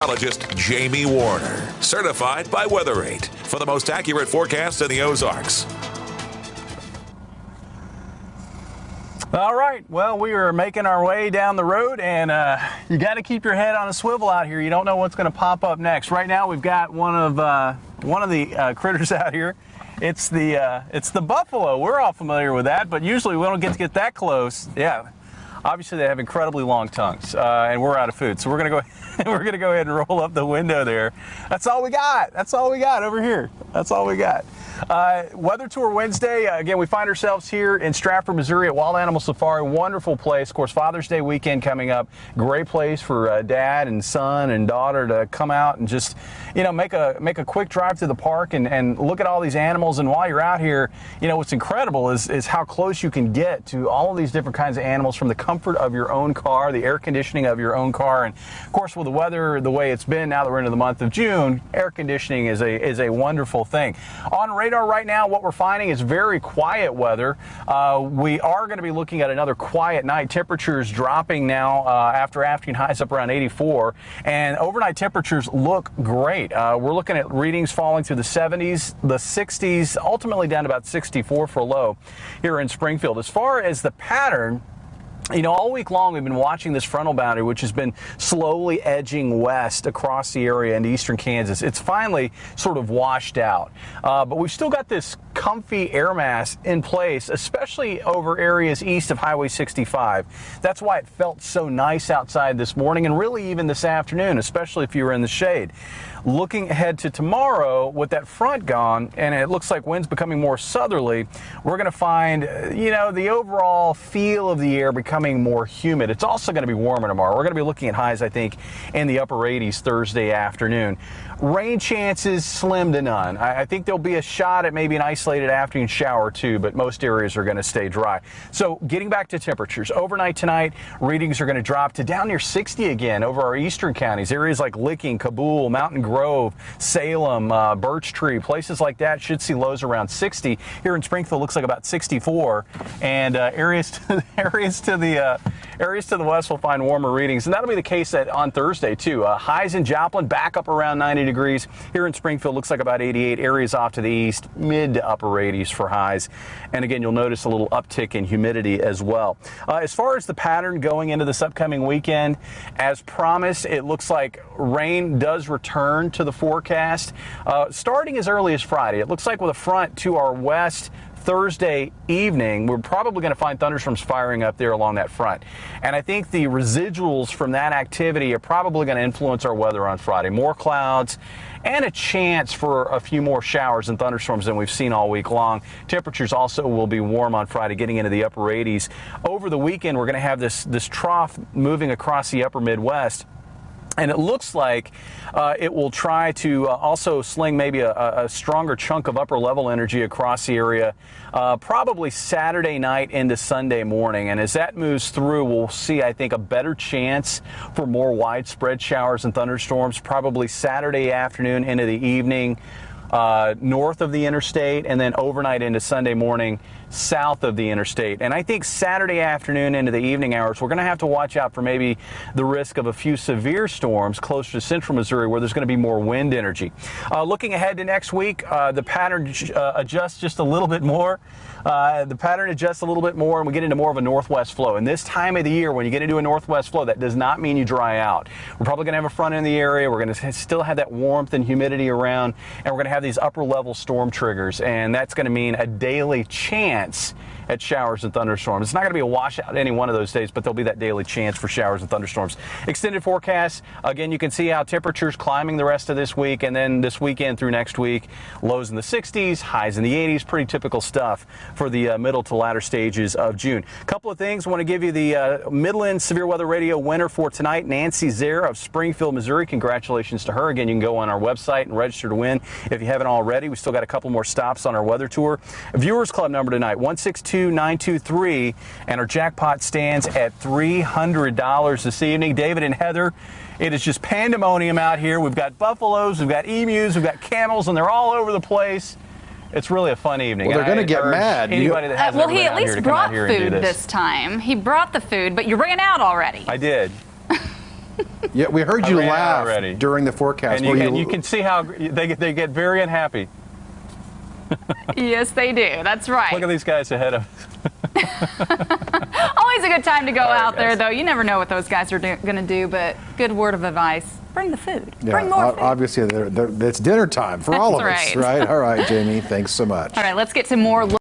Meteorologist Jamie Warner, certified by Weather8 for the most accurate forecast in the Ozarks. All right, well, we are making our way down the road, and you got to keep your head on a swivel out here. You don't know what's going to pop up next. Right now, we've got one of the critters out here. It's the buffalo. We're all familiar with that, but usually we don't get to get that close. Yeah. Obviously, they have incredibly long tongues, and we're out of food. So we're gonna go ahead and roll up the window there. That's all we got. That's all we got over here. That's all we got. Weather Tour Wednesday. Again, we find ourselves here in Stratford, Missouri at Wild Animal Safari. Wonderful place. Of course, Father's Day weekend coming up. Great place for dad and son and daughter to come out and just, make a quick drive to the park and look at all these animals. And while you're out here, what's incredible is how close you can get to all of these different kinds of animals from the comfort of your own car, the air conditioning of your own car. And of course, with the weather the way it's been now that we're into the month of June, air conditioning is a wonderful thing. On radar right now, what we're finding is very quiet weather. We are going to be looking at another quiet night. Temperatures dropping now after afternoon highs up around 84, and overnight temperatures look great. We're looking at readings falling through the 70s, the 60s, ultimately down to about 64 for a low here in Springfield. As far as the pattern, all week long we've been watching this frontal boundary, which has been slowly edging west across the area into eastern Kansas. It's finally sort of washed out. But we've still got this comfy air mass in place, especially over areas east of Highway 65. That's why it felt so nice outside this morning and really even this afternoon, especially if you were in the shade. Looking ahead to tomorrow with that front gone, and it looks like winds becoming more southerly, we're going to find, the overall feel of the air becoming more humid. It's also going to be warmer tomorrow. We're going to be looking at highs, I think, in the upper 80s Thursday afternoon. Rain chances slim to none. I think there'll be a shot at maybe an isolated afternoon shower or two, but most areas are going to stay dry. So getting back to temperatures, overnight tonight, readings are going to drop to down near 60 again over our eastern counties. Areas like Licking, Kabul, Mountain Grove, Salem, Birch Tree, places like that should see lows around 60. Here in Springfield, looks like about 64, and areas to the west will find warmer readings, and that'll be the case on Thursday too. Highs in Joplin back up around 90 degrees. Here in Springfield, looks like about 88. Areas off to the east, mid to upper 80s for highs, and again, you'll notice a little uptick in humidity as well. As far as the pattern going into this upcoming weekend, as promised, it looks like rain does return to the forecast starting as early as Friday. It looks like with a front to our west Thursday evening, we're probably going to find thunderstorms firing up there along that front. And I think the residuals from that activity are probably going to influence our weather on Friday. More clouds and a chance for a few more showers and thunderstorms than we've seen all week long. Temperatures also will be warm on Friday, getting into the upper 80s. Over the weekend, we're going to have this trough moving across the upper Midwest. And it looks like it will try to also sling maybe a stronger chunk of upper level energy across the area, probably Saturday night into Sunday morning. And as that moves through, we'll see, I think, a better chance for more widespread showers and thunderstorms, probably Saturday afternoon into the evening, north of the interstate, and then overnight into Sunday morning south of the interstate. And I think Saturday afternoon into the evening hours, we're going to have to watch out for maybe the risk of a few severe storms closer to central Missouri where there's going to be more wind energy. Looking ahead to next week, the pattern adjusts just a little bit more. And we get into more of a northwest flow. And this time of the year, when you get into a northwest flow, that does not mean you dry out. We're probably going to have a front in the area. We're going to still have that warmth and humidity around, and we're going to have these upper level storm triggers, and that's going to mean a daily chance at showers and thunderstorms. It's not going to be a washout any one of those days, but there'll be that daily chance for showers and thunderstorms. Extended forecast, again, you can see how temperatures climbing the rest of this week, and then this weekend through next week, lows in the 60s, highs in the 80s, pretty typical stuff for the middle to latter stages of June. A couple of things. I want to give you the Midland Severe Weather Radio winner for tonight, Nancy Zare of Springfield, Missouri. Congratulations to her. Again, you can go on our website and register to win if you haven't already. We still got a couple more stops on our weather tour. Viewers Club number tonight, 162-923, and our jackpot stands at $300 this evening. David and Heather, it is just pandemonium out here. We've got buffaloes, we've got emus, we've got camels, and they're all over the place. It's really a fun evening. Well, they're going to get mad. Anybody that hasn't well, he at least brought food this time. He brought the food, but you ran out already. I did. Yeah, we heard I you ran out laugh already. during the forecast. And you can see how they get very unhappy. Yes, they do. That's right. Look at these guys ahead of. Always a good time to go right, out there, guys. though. You never know what those guys are going to do, but good word of advice. Bring the food. Yeah, Bring more food. obviously, it's dinner time for all of That's us, right. right? All right, Jamie, thanks so much. All right, let's get to more